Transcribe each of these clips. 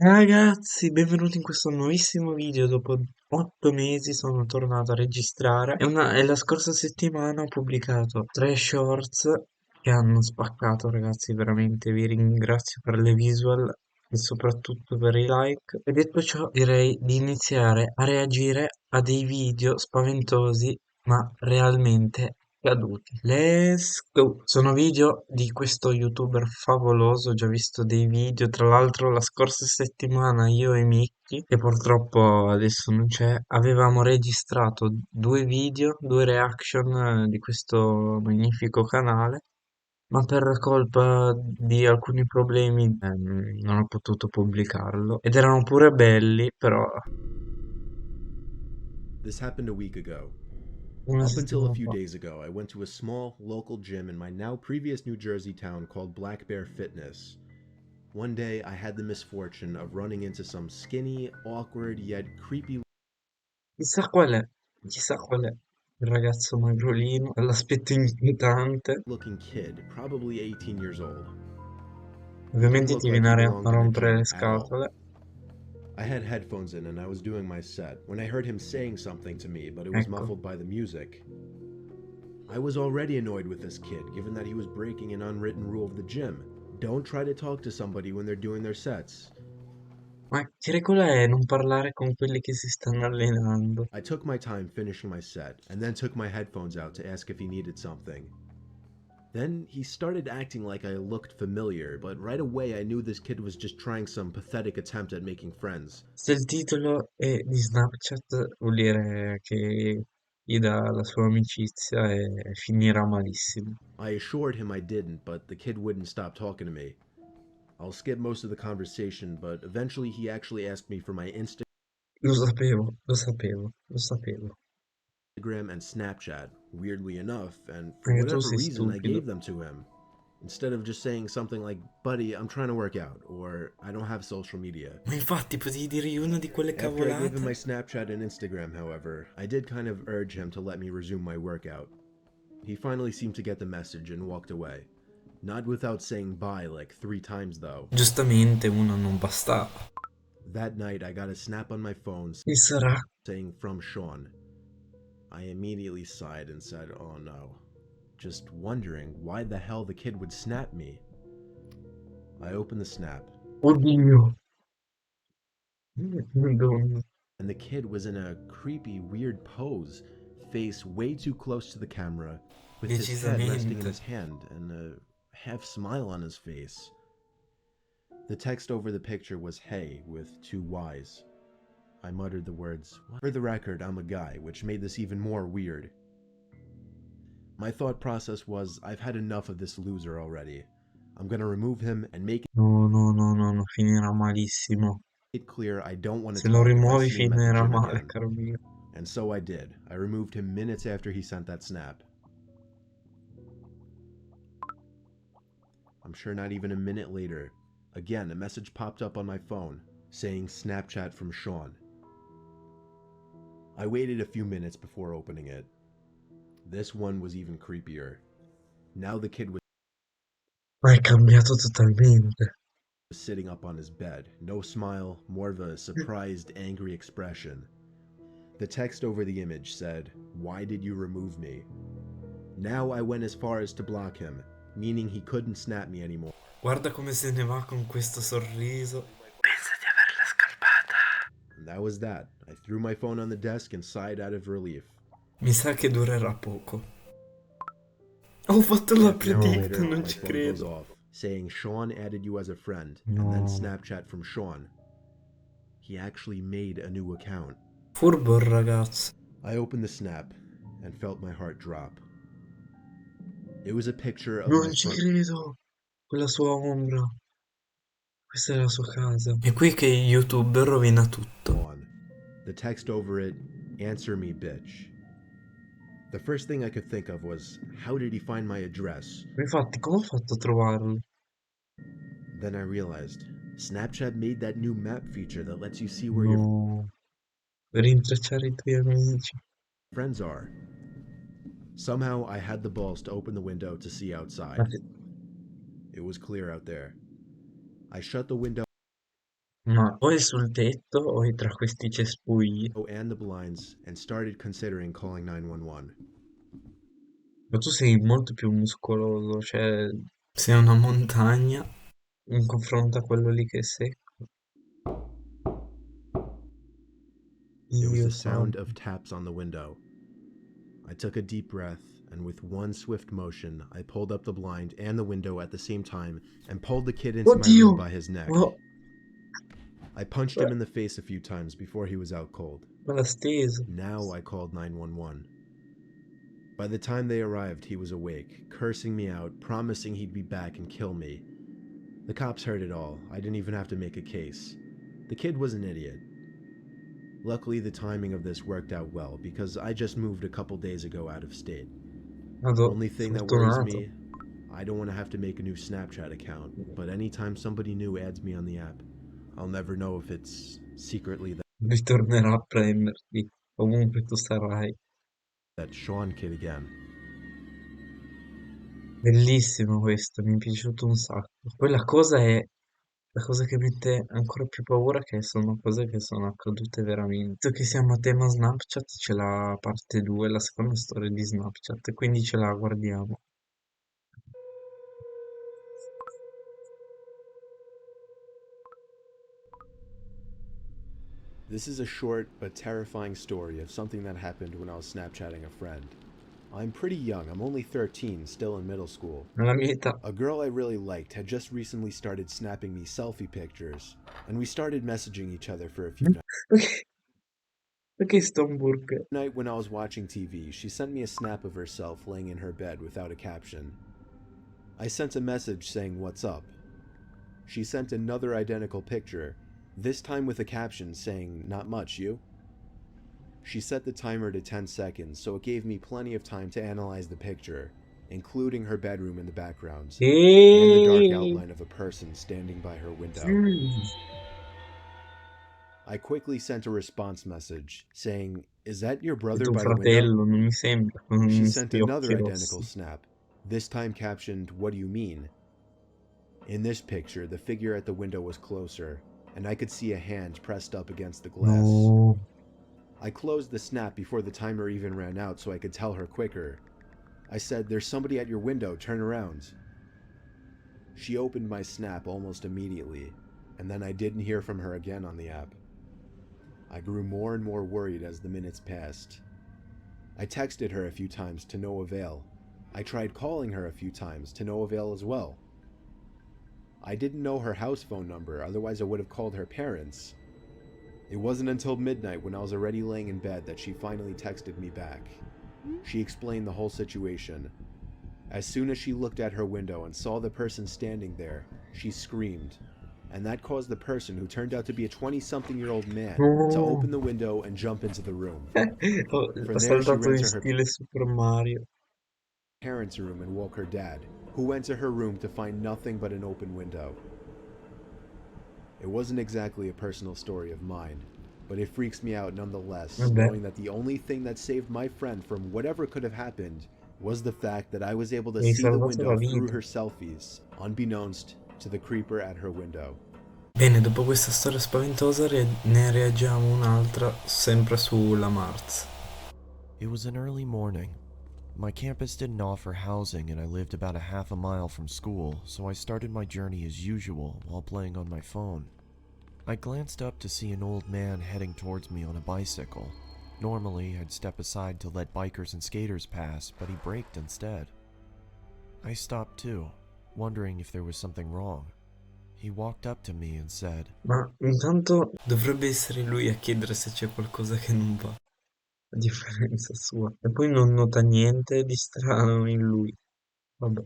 Ragazzi, benvenuti in questo nuovissimo video. Dopo 8 mesi sono tornato a registrare e la scorsa settimana ho pubblicato 3 shorts che hanno spaccato, ragazzi, veramente vi ringrazio per le visual e soprattutto per i like. E detto ciò, direi di iniziare a reagire a dei video spaventosi ma realmente caduti. Let's go! Sono video di questo youtuber favoloso, ho già visto dei video, tra l'altro la scorsa settimana io e Mickey, che purtroppo adesso non c'è, avevamo registrato 2 video, 2 reaction di questo magnifico canale, ma per colpa di alcuni problemi non ho potuto pubblicarlo ed erano pure belli, però This happened a week ago. una Up until a settimana few fa. days ago, I went to a small local gym in my now previous New Jersey town called Black Bear Fitness. One day, I had the misfortune of running into some skinny, awkward, yet creepy Chissà qual è, chissà qual è il ragazzo magrolino, dall'aspetto inquietante. looking kid, probably 18 years old. He didn't Ovviamente look ti like viene he a belonged in a rompere le gym at all. scatole. I had headphones in and I was doing my set when I heard him saying something to me, but it was Ecco, muffled by the music. I was already annoyed with this kid, given that he was breaking an unwritten rule of the gym. Don't try to talk to somebody when they're doing their sets. ma che regola è non parlare con quelli che si stanno allenando? I took my time finishing my set, and then took my headphones out to ask if he needed something. Then he started acting like I looked familiar, but right away I knew this kid was just trying some pathetic attempt at making friends. Se il titolo è di Snapchat vuol dire che gli dà la sua amicizia e finirà malissimo. I assured him I didn't, but the kid wouldn't stop talking to me. I'll skip most of the conversation, but eventually he actually asked me for my Lo sapevo, lo sapevo, lo sapevo. Instagram and Snapchat, weirdly enough, and for Anche tu whatever sei reason, I stupido. gave them to him. Instead of just saying something like, buddy, I'm trying to work out, or I don't have social media. Ma infatti potevi dirgli una di quelle After I gave him my cavolate? Snapchat and Instagram, however, I did kind of urge him to let me resume my workout. He finally seemed to get the message and walked away. Not without saying bye like 3 times, though. Giustamente uno non bastava. That night, I got a snap on my phone Chi sarà? saying from Sean. I immediately sighed and said, oh no. Just wondering why the hell the kid would snap me. I opened the snap, Oddio. Madonna. and the kid was in a creepy, weird pose, face way too close to the camera, with his head resting in Decisamente. his hand and a half smile on his face. The text over the picture was hey with 2 Ys. I muttered the words, for the record, I'm a guy, which made this even more weird. My thought process was, I've had enough of this loser already. I'm gonna remove him and make No, no, no, no, no, finirà malissimo. it clear I don't want to Se lo talk if I rimuovi see him at the finirà gym male, again. caro mio. And so I did. I removed him minutes after he sent that snap. I'm sure not even a minute later, again a message popped up on my phone saying Snapchat from Sean. I waited a few minutes before opening it. This one was even creepier. Now the kid was Ma è cambiato totalmente. sitting up on his bed, no smile, more of a surprised, angry expression. The text over the image said, "Why did you remove me?" Now I went as far as to block him, meaning he couldn't snap me anymore. Guarda come se ne va con questo sorriso. Pensa di averla scampata. And that was that. I threw my phone on the desk and sighed out of relief. Mi sa che durerà poco. Ho fatto la Half an hour predict, later, non my ci phone goes credo. off, saying Sean added you as a friend, and then No. Snapchat from Sean. He actually made a new account. Furbo il ragazzo. I opened the snap and felt my heart drop. It was a picture of my Non ci front credo. Con la sua ombra. Questa è la sua casa. È qui che YouTube rovina tutto. lawn. The text over it, answer me, bitch. The first thing I could think of was, how did he find my address? Infatti, come ho fatto a trovarlo? Then I realized, Snapchat made that new map feature that lets you see where your No. Per rintracciare i tuoi amici. friends are. Somehow I had the balls to open the window to see Ma outside. che- It was clear out there. I shut the window Ma o è sul tetto o è tra questi cespugli. And the blinds and started considering calling 911. Ma tu sei molto più muscoloso, cioè sei una montagna in confronto a quello lì che è secco. There was Dio the sound santo. of taps on the window. I took a deep breath, and with one swift motion, I pulled up the blind and the window at the same time and pulled the kid into my Oddio! room by his neck. Oh, I punched him in the face a few times before he was out cold. me l'ha steso. Now I called 911. By the time they arrived, he was awake, cursing me out, promising he'd be back and kill me. The cops heard it all. I didn't even have to make a case. The kid was an idiot. Luckily, the timing of this worked out well because I just moved a couple days ago out of state. Vado Only thing that worries fortunato. me, I don't want to have to make a new Snapchat account, but anytime somebody new adds me on the app, I'll never know if it's secretly Ritornerà a prenderti ovunque tu sarai. that Sean kid again. Bellissimo questo, mi è piaciuto un sacco. Poi la cosa che mette ancora più paura è che sono cose che sono accadute veramente. Visto che siamo a tema Snapchat, c'è la parte 2, la seconda storia di Snapchat, e quindi ce la guardiamo. This is a short but terrifying story of something that happened when I was Snapchatting a friend. I'm pretty young, I'm only 13, still in middle school. Nella mia età. A girl I really liked had just recently started snapping me selfie pictures, and we started messaging each other for a few nights. Perché, perché sto hamburger? Night when I was watching TV, she sent me a snap of herself laying in her bed without a caption. I sent a message saying, "What's up?" She sent another identical picture, this time with a caption saying, "Not much, you?" She set the timer to 10 seconds, so it gave me plenty of time to analyze the picture, including her bedroom in the background, and the dark Eeeh, outline of a person standing by her window. mm, I quickly sent a response message saying, "Is that your è brother tuo by the window?" fratello, non mi sembra, She con sent sti occhi another identical rossi. snap, this time captioned, "What do you mean?" In this picture, the figure at the window was closer, and I could see a hand pressed up against the glass. No, I closed the snap before the timer even ran out so I could tell her quicker. I said, "There's somebody at your window, turn around." She opened my snap almost immediately, and then I didn't hear from her again on the app. I grew more and more worried as the minutes passed. I texted her a few times to no avail. I tried calling her a few times to no avail as well. I didn't know her house phone number, otherwise I would have called her parents. It wasn't until midnight when I was already laying in bed that she finally texted me back. She explained the whole situation. As soon as she looked at her window and saw the person standing there, she screamed. And that caused the person, who turned out to be a 20-something-year-old man, to no. open the window and jump into the room. Ho From there, she saltato ran in to her stile Super Mario. parents' room and woke her dad, who went to her room to find nothing but an open window. It wasn't exactly a personal story of mine, but it freaks me out nonetheless, Vabbè, knowing that the only thing that saved my friend from whatever could have happened was the fact that I was able to mi hai see the salvato la window through vita. her selfies, unbeknownst to the creeper at her window. Bene, dopo questa storia spaventosa ne reagiamo un'altra, sempre sulla Mars. It was an early morning. My campus didn't offer housing and I lived about a half a mile from school, so I started my journey as usual while playing on my phone. I glanced up to see an old man heading towards me on a bicycle. Normally, I'd step aside to let bikers and skaters pass, but he braked instead. I stopped too, wondering if there was something wrong. He walked up to me and said, Ma intanto dovrebbe essere lui a chiedere se c'è qualcosa che non va, a differenza sua. E poi non nota niente di strano in lui. Vabbè.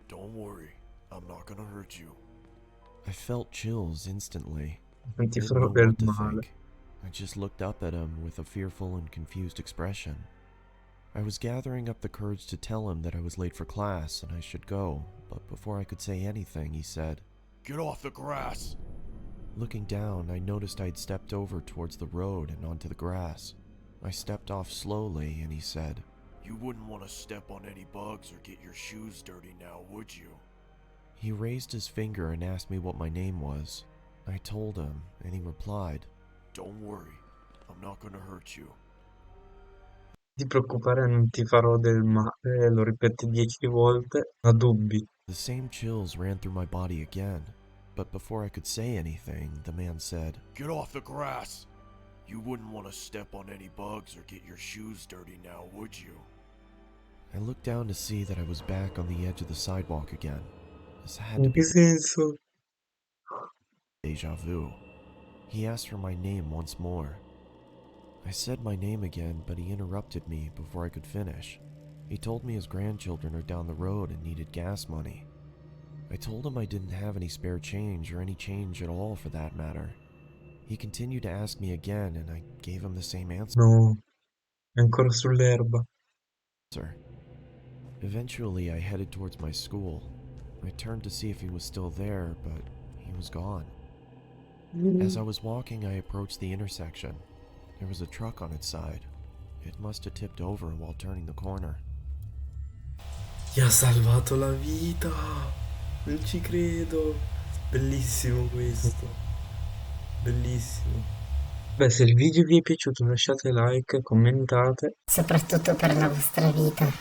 "Don't worry, I'm not gonna hurt you." I felt chills instantly. Non I ti didn't know farebbe il what to male. think. I just looked up at him with a fearful and confused expression. I was gathering up the courage to tell him that I was late for class and I should go, but before I could say anything, he said, "Get off the grass!" Looking down, I noticed I'd stepped over towards the road and onto the grass. I stepped off slowly and he said, "You wouldn't want to step on any bugs or get your shoes dirty now, would you?" He raised his finger and asked me what my name was. I told him, and he replied, "Don't worry, I'm not gonna hurt you." Ti preoccupare, non ti farò del male, lo ripete 10 volte, ha dubbi. The same chills ran through my body again, but before I could say anything, the man said, "Get off the grass! You wouldn't want to step on any bugs or get your shoes dirty now, would you?" I looked down to see that I was back on the edge of the sidewalk again. This had to In be che senso? deja vu. He asked for my name once more. I said my name again, but he interrupted me before I could finish. He told me his grandchildren are down the road and needed gas money. I told him I didn't have any spare change or any change at all for that matter. He continued to ask me again, and I gave him the same answer. No, è ancora sull'erba. Eventually, I headed towards my school. I turned to see if he was still there, but he was gone. As I was walking, I approached the intersection. There was a truck on its side. It must have tipped over while turning the corner. Ti ha salvato la vita! Non ci credo! Bellissimo questo! Bellissimo! Beh, se il video vi è piaciuto lasciate like, commentate. soprattutto per la vostra vita.